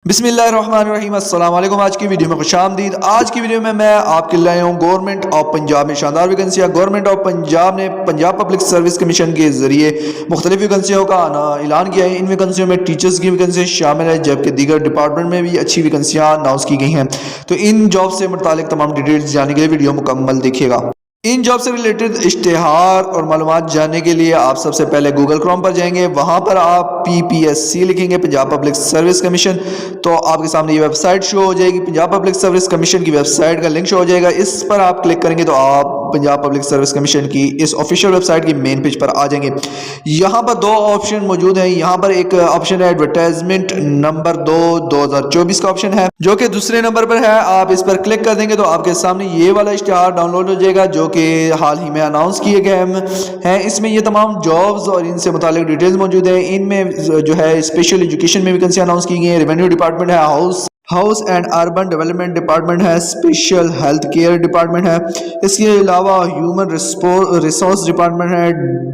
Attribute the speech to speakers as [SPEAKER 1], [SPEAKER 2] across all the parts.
[SPEAKER 1] बिस्मिल्लाहिर्रहमानिर्रहीम अस्सलाम वालेकुम। आज की वीडियो में खुशामदीद। आज की वीडियो में मैं आपके लिए लाया हूँ गवर्नमेंट ऑफ पंजाब में शानदार वैकेंसियाँ। गवर्नमेंट ऑफ पंजाब ने पंजाब पब्लिक सर्विस कमीशन के जरिए मुख्तलिफ वैकेंसियों का ऐलान किया है। इन वैकेंसियों में टीचर्स की वैकेंसी शामिल है, जबकि दीगर डिपार्टमेंट में भी अच्छी वैकेंसियाँ अनाउंस की गई हैं। तो इन जॉब से मुतालिक तमाम डिटेल्स जानने के लिए वीडियो मुकम्मल देखिएगा। इन जॉब से रिलेटेड इश्तिहार और मालूमात जानने के लिए आप सबसे पहले गूगल क्रोम पर जाएंगे। वहां पर आप PPSC लिखेंगे, पंजाब पब्लिक सर्विस कमीशन, तो आपके सामने ये वेबसाइट शो हो जाएगी। पंजाब पब्लिक सर्विस कमीशन की वेबसाइट का लिंक शो हो जाएगा। इस पर आप क्लिक करेंगे तो आप पंजाब पब्लिक सर्विस कमीशन की इस ऑफिशियल वेबसाइट की मेन पेज पर आ जाएंगे। यहाँ पर दो ऑप्शन मौजूद हैं। यहाँ पर एक ऑप्शन है एडवर्टाइजमेंट नंबर 2024 का ऑप्शन है, जो कि दूसरे नंबर पर है। आप इस पर क्लिक कर देंगे तो आपके सामने ये वाला इश्तिहार डाउनलोड हो जाएगा, जो कि हाल ही में अनाउंस किए गए हैं। इसमें ये तमाम जॉब्स और इनसे मुतालिक डिटेल्स मौजूद है। इनमें जो है स्पेशल एजुकेशन में वैकेंसी अनाउंस की गई है, रेवेन्यू डिपार्टमेंट है, house and urban development department है, स्पेशल हेल्थ केयर डिपार्टमेंट है। इसके अलावा ह्यूमन रिसोर्स डिपार्टमेंट है,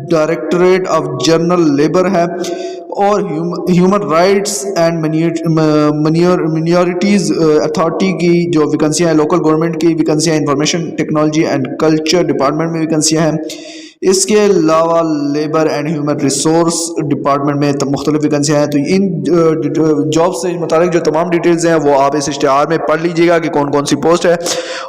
[SPEAKER 1] डायरेक्टरेट ऑफ जनरल लेबर है, और human rights and minorities authority की जो वैकेंसियाँ हैं, लोकल गवर्नमेंट की वैकेंसियाँ, information technology and culture department में वैकेंसियाँ हैं। इसके अलावा labour and human resource department में मुख्तलिफ वैकेंसियाँ हैं। तो इन जॉब से मुतालिक जो तमाम डिटेल्स हैं वो आप इस इश्तिहार में पढ़ लीजिएगा कि कौन कौन सी पोस्ट है,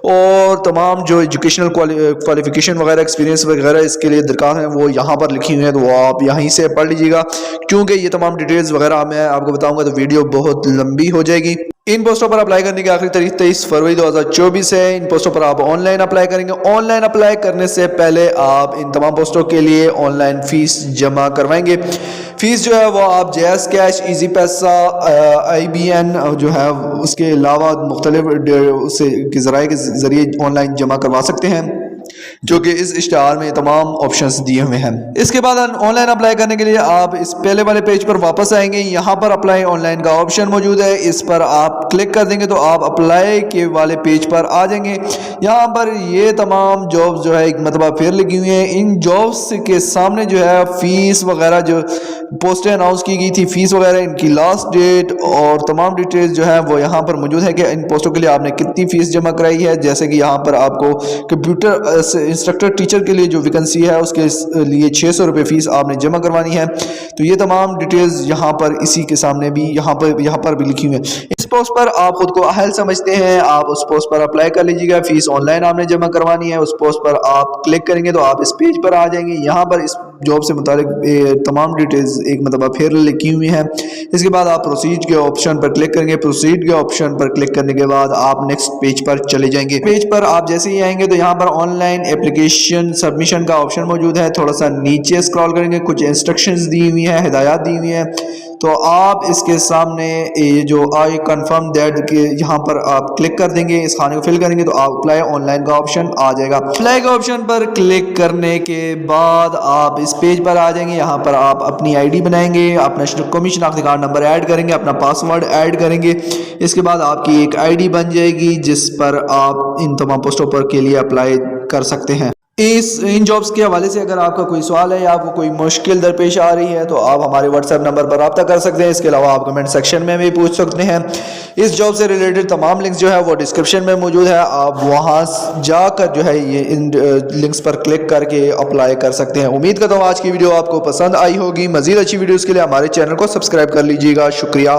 [SPEAKER 1] और तमाम जो एजुकेशनल क्वालिफिकेशन वगैरह, एक्सपीरियंस वगैरह इसके लिए दरकार हैं वो यहाँ पर लिखी हुई हैं। तो वो आप यहीं से पढ़ लीजिएगा, क्योंकि ये तमाम डिटेल्स वगैरह मैं आपको बताऊँगा तो वीडियो बहुत लंबी हो जाएगी। इन पोस्टों पर अप्लाई करने की आखिरी तारीख 23 फरवरी 2024 है। इन पोस्टों पर आप ऑनलाइन अप्लाई करेंगे। ऑनलाइन अप्लाई करने से पहले आप इन तमाम पोस्टों के लिए ऑनलाइन फ़ीस जमा करवाएंगे। फ़ीस जो है वो आप जैज़ कैश, इजी पैसा, IBN जो है उसके अलावा मुख्तलिफ ज़राए के ज़रिए ऑनलाइन जमा करवा सकते हैं, जो कि इस इश्तिहार में तमाम ऑप्शंस दिए हुए हैं। इसके बाद ऑनलाइन अप्लाई करने के लिए आप इस पहले वाले पेज पर वापस आएंगे। यहाँ पर अप्लाई ऑनलाइन का ऑप्शन मौजूद है। इस पर आप क्लिक कर देंगे तो आप अप्लाई के वाले पेज पर आ जाएंगे। यहाँ पर ये तमाम जॉब्स जो है एक मरतबा फिर लगी हुई हैं। इन जॉब्स के सामने जो है फ़ीस वगैरह, जो पोस्टें अनाउंस की गई थी, फ़ीस वगैरह, इनकी लास्ट डेट और तमाम डिटेल्स जो है वो यहाँ पर मौजूद है कि इन पोस्टों के लिए आपने कितनी फ़ीस जमा कराई है। जैसे कि यहाँ पर आपको कंप्यूटर इंस्ट्रक्टर टीचर के लिए जो वैकेंसी है उसके लिए 600 रुपये फ़ीस आपने जमा करवानी है। तो ये तमाम डिटेल्स यहाँ पर इसी के सामने भी यहाँ पर भी लिखी हुई है। इस पोस्ट पर आप खुद को अहल समझते हैं, आप उस पोस्ट पर अप्लाई कर लीजिएगा। फ़ीस ऑनलाइन आपने जमा करवानी है। उस पोस्ट पर आप क्लिक करेंगे तो आप इस पेज पर आ जाएंगे। यहाँ पर इस जॉब से मुतालिक तमाम डिटेल्स एक मतलब फिर लिखी हुई हैं। इसके बाद आप प्रोसीड के ऑप्शन पर क्लिक करेंगे। प्रोसीड के ऑप्शन पर क्लिक करने के बाद आप नेक्स्ट पेज पर चले जाएंगे। पेज पर आप जैसे ही आएंगे तो यहाँ पर ऑनलाइन एप्लीकेशन सबमिशन का ऑप्शन मौजूद है। थोड़ा सा नीचे स्क्रॉल करेंगे, कुछ इंस्ट्रक्शंस दी हुई हैं, हिदायत दी हुई हैं। तो आप इसके सामने ये जो आई कन्फर्म दैट के यहाँ पर आप क्लिक कर देंगे, इस खाने को फिल करेंगे तो आप अप्लाई ऑनलाइन का ऑप्शन आ जाएगा। अप्लाई के ऑप्शन पर क्लिक करने के बाद आप इस पेज पर आ जाएंगे। यहाँ पर आप अपनी ID बनाएंगे, अपना कौमी शनाख्ती कार्ड नंबर ऐड करेंगे, अपना पासवर्ड ऐड करेंगे। इसके बाद आपकी एक ID बन जाएगी जिस पर आप इन तमाम पोस्टों पर के लिए अप्लाई कर सकते हैं। इन जॉब्स के हवाले से अगर आपका कोई सवाल है या आपको कोई मुश्किल दरपेश आ रही है तो आप हमारे WhatsApp नंबर पर रब्ता कर सकते हैं। इसके अलावा आप कमेंट सेक्शन में भी पूछ सकते हैं। इस जॉब से रिलेटेड तमाम लिंक्स जो है वो डिस्क्रिप्शन में मौजूद है। आप वहां जाकर जो है ये इन लिंक्स पर क्लिक करके अप्लाई कर सकते हैं। उम्मीद करता हूँ आज की वीडियो आपको पसंद आई होगी। मजीद अच्छी वीडियोज़ के लिए हमारे चैनल को सब्सक्राइब कर लीजिएगा। शुक्रिया।